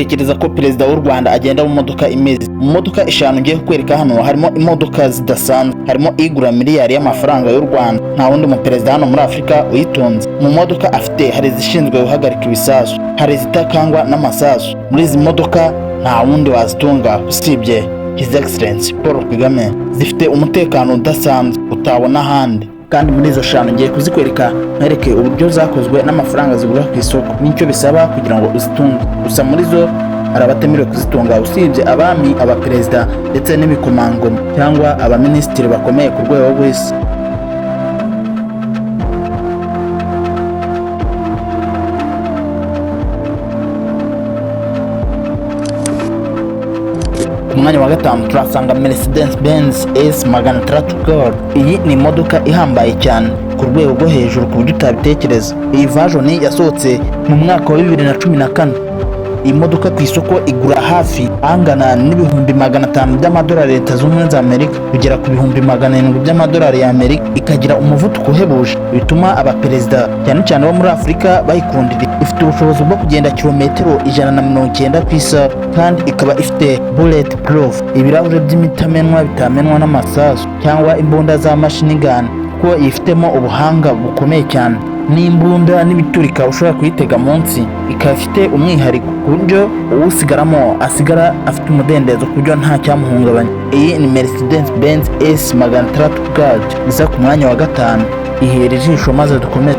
utekereza ko perezida w'u Rwanda agenda mu modoka imeze? Mu modoka eshanu ngiye kukwereka hano harimo imodoka zidasanzwe, harimo igura miliyari y'amafaranga y'u Rwanda, nta wundi mu perezida hano muri Afrika uyitunze. Mu modoka afite hari izishinzwe guhagarika ibisasu, hari izitakangwa n'amasasu. Muri izi modoka nta wundi wazitunga usibye His Excellency Paul Kagame. Zifite umutekano udasanzwe utabona ahandi, kandi muri izo shanu ngiye kuzikwereka nkereke uburyo zakozwe n'amafaranga zigura ku isoko n'icyo bisaba kugira ngo uzitunge. Gusa muri zo hari abatemerewe kuzitunga usibye abami, abaperezida ndetse n'ibikomangoma cyangwa abaminisitiri bakomeye ku rwego rw'isi. Ku mwanya wa gatanu turasanga Mercedes Benz S600 Gold. Iyi ni imodoka ihambaye cyane ku rwego rwo hejuru ku buryo utabitekereza. Iyi version yasohotse mu mwaka wa 2014. Iyi modoka ku isoko igura hafi angana n'ibihumbi 500 by'amadolari Leta Zunze Ubumwe za Amerika kugera ku bihumbi 700 by'amadolari ya Amerika. Ikagira umuvuduko uhebuje bituma abaperezida cyane cyane bo muri Afrika bayikundira. Ifite ubushobozi bwo kugenda kilometero 190 ku isaha, kandi ikaba ifite bullet proof, ibirahure by'imitamenwa bitamenwa n'amasasu cyangwa imbunda za machine gun, kuko ifitemo ubuhanga bukomeye cyane n'imbunda n'ibiturika ushobora kuyitega munsi. Ikaba ifite umwihariko ku buryo uwusigaramo asigara afite umudendezo ku buryo nta cyamuhungabanya. Iyi ni Mercedes Benz S600 Gold iza ku mwanya wa gatanu. Ihera ijisho maze dukomeze.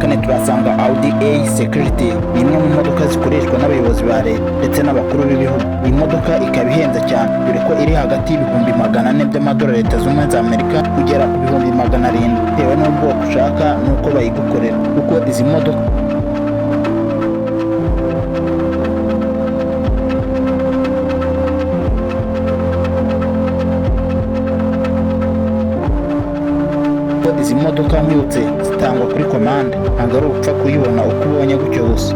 Kane turasanga Audi A Security, ni imwe mu modoka zikoreshwa n'abayobozi ba leta ndetse n'abakuru b'ibihugu. Iyi modoka ikaba ihenze cyane dore ko iri hagati y'ibihumbi 400 by'amadolari Leta Zunze Ubumwe za Amerika kugera ku bihumbi 700 bitewe n'ubwoko ushaka n'uko bayigukorera, kuko izi modoka izi modoka mbyutse zitangwa kuri komande, ntabwo ari upfa kuyibona uko ubonye gutyo gusa.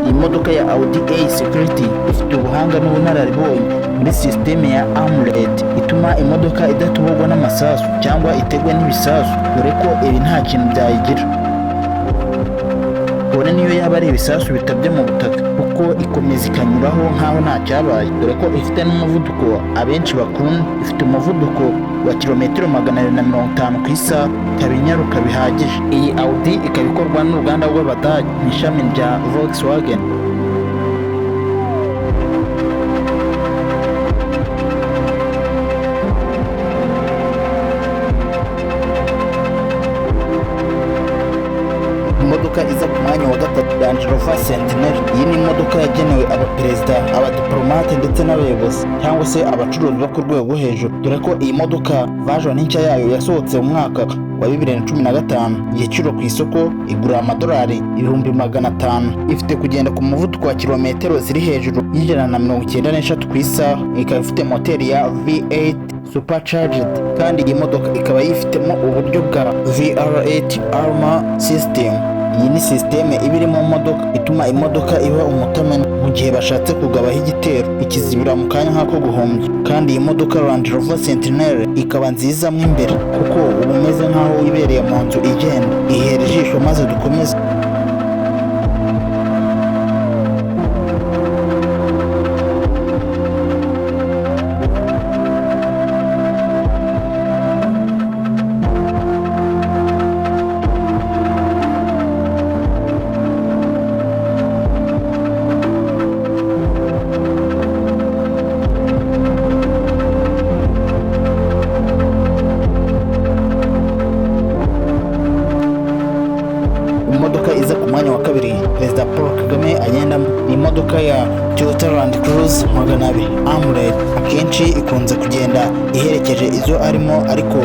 Iyi modoka ya Audi A Security ifite ubuhanga n'ubunararibonye muri sisiteme ya AMOLED ituma imodoka idatuburwa n'amasasu cyangwa itegwe n'ibisasu, dore ko ibi nta kintu byayigira. Kone niyo yaba ari ibisasu bitabye mu butaka, kuko ikomeza ikanyuraho nkaho nta cyabaye, dore ko ifite n'umuvuduko abenshi bakunda. Ifite umuvuduko wa kilometero 250 ku isaha, ikaba inyaruka bihagije. Iyi Audi ikaba ikorwa n'uruganda rw'Abadage mu ishami rya Volkswagen. Imodoka iza ku mwanya wa gatatu Range Rover Centenary. Iyi ni imodoka yagenewe abaperezida, abadiplomate ndetse n'abayobozi cyangwa se abacuruzi bo ku rwego rwo hejuru, dore ko iyi modoka version nshya yayo yasohotse mu mwaka wa 2015. Igiciro ku isoko igura amadolari ibihumbi 500. Ifite kugenda ku muvuduko wa kilometero ziri hejuru y'193 ku isaha. Ikaba ifite moteri ya V8 supercharged, kandi iyi modoka ikaba yifitemo uburyo bwa VR8 Armor System. Iyi ni sisiteme iba iri mu modoka ituma imodoka iba umutamena mu gihe bashatse kugabaho igitero, ikizibira mu kanya nk'ako guhombya. Kandi iyi modoka Range Rover Centenary ikaba nziza mo imbere, kuko uba umeze nk'aho wibereye mu nzu igenda. Ihera ijisho maze dukomeze. mwanya wa kabiri Perezida Paul Kagame agendamo ni imodoka ya Toyota Land Cruise 200 AMRED. Akenshi ikunze kugenda iherekeje izo arimo, ariko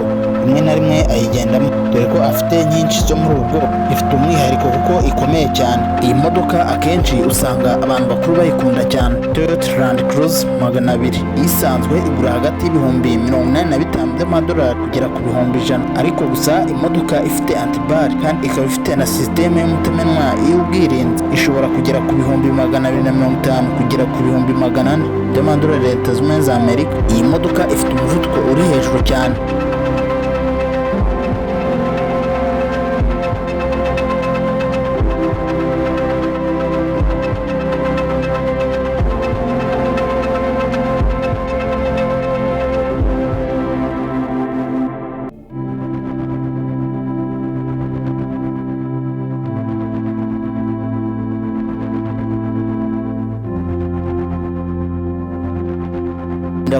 rimwe na rimwe ayigendamo dore ko afite nyinshi zo muri ubwo. Ifite umwihariko kuko ikomeye cyane. Iyi modoka akenshi usanga abantu bakuru bayikunda cyane. Toyota Land Cruise 200 isanzwe igura hagati y'ibihumbi 85 by'amadolari kugera ku bihumbi 100, ariko gusa imodoka ifite antibari kandi ikaba ifite na sisiteme y'umutemenwa y'ubwirinzi ishobora kugera ku bihumbi 250 kugera ku bihumbi 400 by'amadolari ya Leta Zunze Ubumwe za Amerika. Iyi modoka ifite umuvuduko uri hejuru cyane.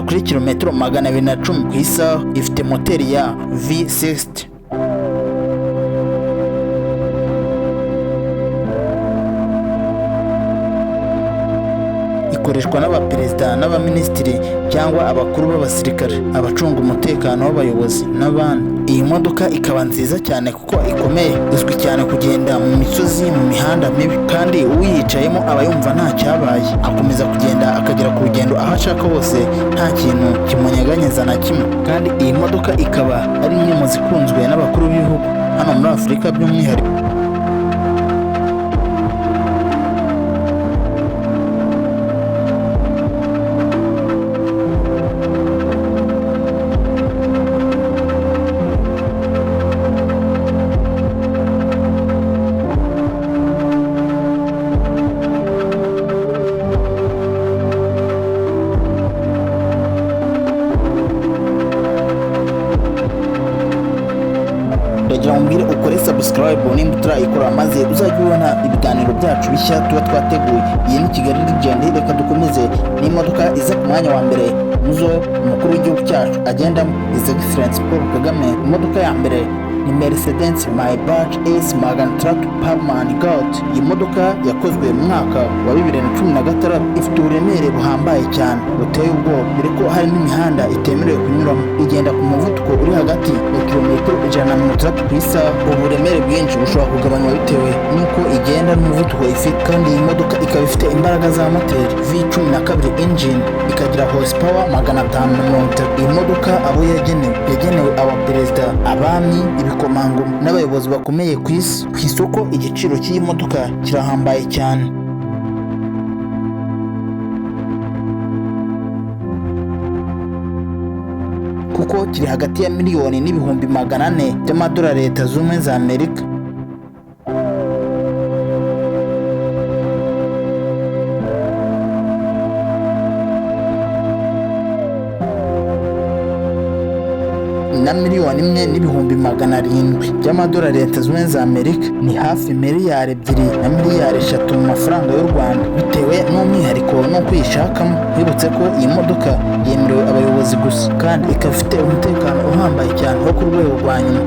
Kuri kilometero 210 ku isaha, ifite moteri ya V60. Ikoreshwa n'abaperezida n'abaminisitiri cyangwa abakuru b'abasirikare, abacunga umutekano w'abayobozi n'abandi. Iyi modoka ikaba nziza cyane kuko ikomeye, izwi cyane kugenda mu misozi, mu mihanda mibi, kandi uyicayemo aba yumva nta cyabaye, akomeza kugenda akagera ku rugendo aho ashaka hose nta kintu kimunyeganyeza na kimwe. Kandi iyi modoka ikaba ari imwe mu zikunzwe n'abakuru b'ibihugu hano muri Afurika by'umwihariko. Ndagira mbwire ukore subscribe nimba utarayikora, maze uzajya ubona ibiganiro byacu bishya tuba twateguye. Iyi ni Kigali Legend. Reka dukomeze n'imodoka iza ku mwanya wa mbere muzo umukuru w'igihugu cyacu agendamo, His Excellency Paul Kagame. Imodoka ya mbere ni Mercedes Maybach S600 Parman Gold. Iyi modoka yakozwe mu mwaka wa 2016, ifite uburemere buhambaye cyane buteye ubwoba, dore ko hari n'imihanda itemerewe kunyuramo. Igenda ku muvuduko uri hagati ya kilometero 130 ku isaha. Uburemere bwinshi bushobora kugabanywa bitewe n'uko igenda n'umuvuduko ifite, kandi iyi modoka ikaba ifite imbaraga za moteri V12 engine, ikagira horsepower 530. Iyi modoka abo yagenewe abaperezida, abami, ibikomangoma n'abayobozi bakomeye ku isi. Ku isoko igiciro cy'iyi modoka kirahambaye cyane, kuko kiri hagati ya miliyoni n'ibihumbi 400 by'amadolari ya Leta Zunze Ubumwe za Amerika. Na miliyoni 1 n'ibihumbi 700 by'amadolari ya Leta Zunze Ubumwe za Amerika, ni hafi miliyari 2 na miliyari 3 mu mafaranga y'u Rwanda, bitewe n'umwihariko no kwishakamo. Wibutse ko iyi modoka yemerewe abayobozi gusa, kandi ikaba ifite umutekano uhambaye cyane wo ku rwego rwa nyuma,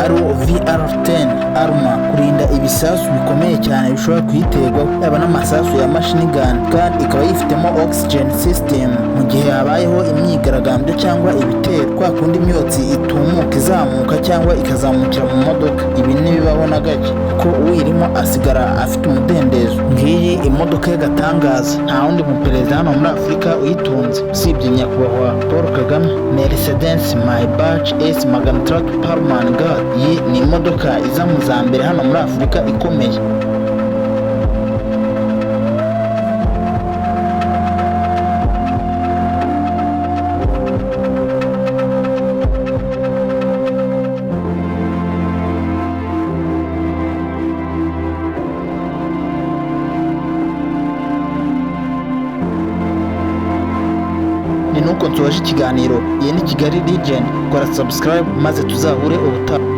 ari VR10 arma, kurinda ibisasu bikomeye cyane bishobora kuyiterwaho, yaba n'amasasu ya machine gun. Kandi ikaba yifitemo oxygen system mu gihe habayeho imyigaragambyo cyangwa ibitero, kwa kundi imyotsi itumuka izamuka cyangwa ikazamukira mu modoka. Ibi ntibibaho na gake, kuko uyirimo asigara afite umudendezo. Ngiyi imodoka y'agatangaza, nta wundi muperezida hano muri Afurika uyitunze usibye nyakubahwa Paul Kagame. Mercedes Maybach S600 Parman Gold. Iyi ni imodoka iza mu za mbere hano muri Afurika ikomeye. Ni nuko nsoje ikiganiro. Iyi ni Kigali Legend. Kora subscribe maze tuzahure ubutaha.